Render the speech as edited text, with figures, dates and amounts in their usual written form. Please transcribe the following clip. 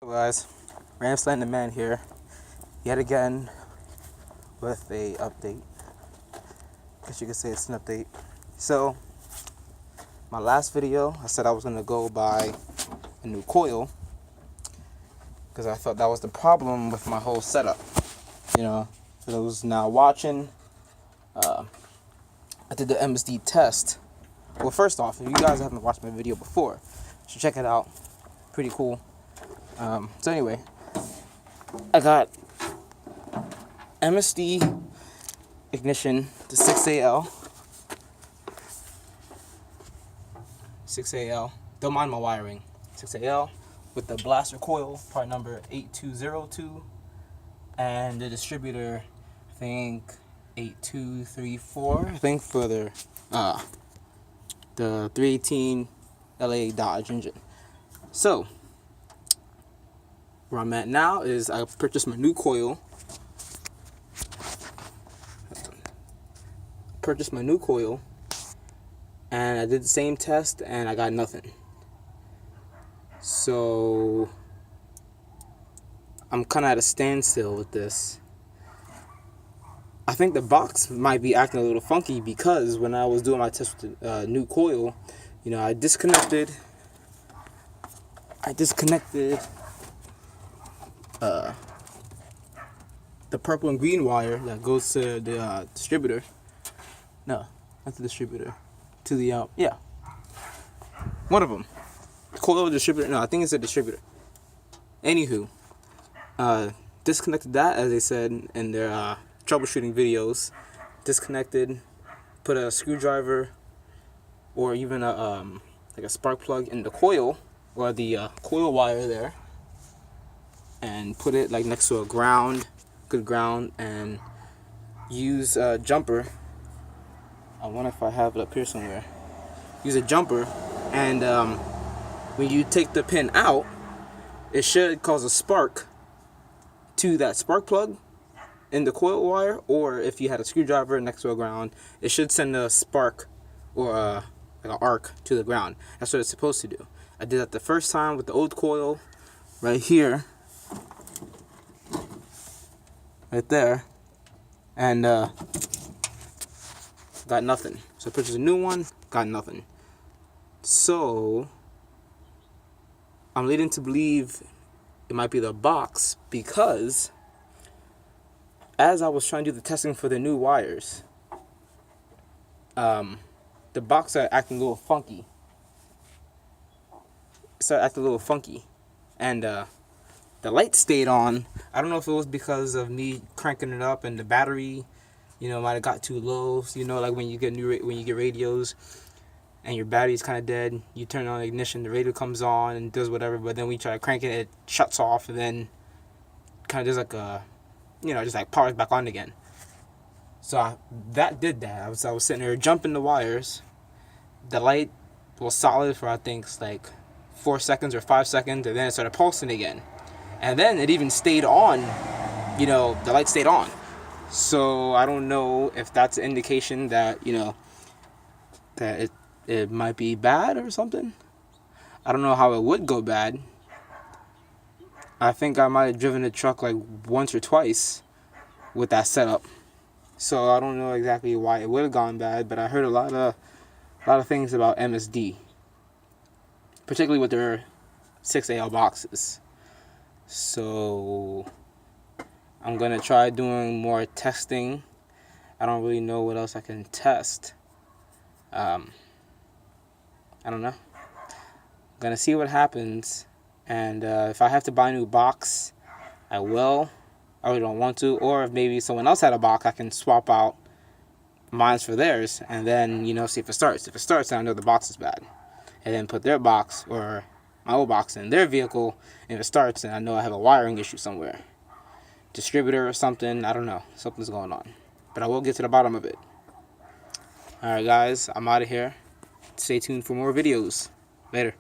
Hello guys, Ram Slant the Man here, yet again with a update. I guess you could say it's an update. So, my last video, I said I was gonna go buy a new coil because I thought that was the problem with my whole setup. You know, for those now watching, I did the MSD test. Well, first off, if you guys haven't watched my video before, you should check it out. Pretty cool. So anyway, I got MSD ignition to 6AL. 6AL. Don't mind my wiring. 6AL with the blaster coil, part number 8202, and the distributor, I think 8234. I think for the 318 LA Dodge engine. So where I'm at now is I purchased my new coil. And I did the same test and I got nothing. So I'm kind of at a standstill with this. I think the box might be acting a little funky because when I was doing my test with the new coil, you know, I disconnected the purple and green wire that goes to the distributor. No, not the distributor. To the yeah, one of them. Coil distributor. No, I think it's a distributor. Anywho, disconnected that, as they said in their troubleshooting videos. Disconnected, put a screwdriver or even a like a spark plug in the coil or the coil wire there, and put it like next to a ground, good ground, and use a jumper. I wonder if I have it up here somewhere. Use a jumper, and when you take the pin out, it should cause a spark to that spark plug in the coil wire, or if you had a screwdriver next to a ground, it should send a spark or like an arc to the ground. That's what it's supposed to do. I did that the first time with the old coil right here, right there, and got nothing. So I purchased a new one, got nothing. So I'm leading to believe it might be the box, because as I was trying to do the testing for the new wires, the box started acting a little funky. And the light stayed on. I don't know if it was because of me cranking it up and the battery, you know, might have got too low. You know, like when you get radios and your battery's kind of dead, you turn on the ignition, the radio comes on and does whatever, but then when you try to crank it, it shuts off, and then kind of does like a, you know, just like powers back on again. So that did that. I was sitting there jumping the wires. The light was solid for I think like 4 seconds or 5 seconds, and then it started pulsing again. And then it even stayed on, you know, the light stayed on. So I don't know if that's an indication that, you know, that it might be bad or something. I don't know how it would go bad. I think I might have driven the truck like once or twice with that setup. So I don't know exactly why it would have gone bad, but I heard a lot of things about MSD, particularly with their 6AL boxes. So I'm gonna try doing more testing. I don't really know what else I can test. I don't know. I'm gonna see what happens, and if I have to buy a new box, I will. I really don't want to. Or if maybe someone else had a box, I can swap out mine's for theirs, and then, you know, see if it starts. If it starts, then I know the box is bad, and then put their box or my old box in their vehicle. And if it starts, then I know I have a wiring issue somewhere, distributor or something. I don't know. Something's going on, but I will get to the bottom of it. All right, guys, I'm out of here. Stay tuned for more videos. Later.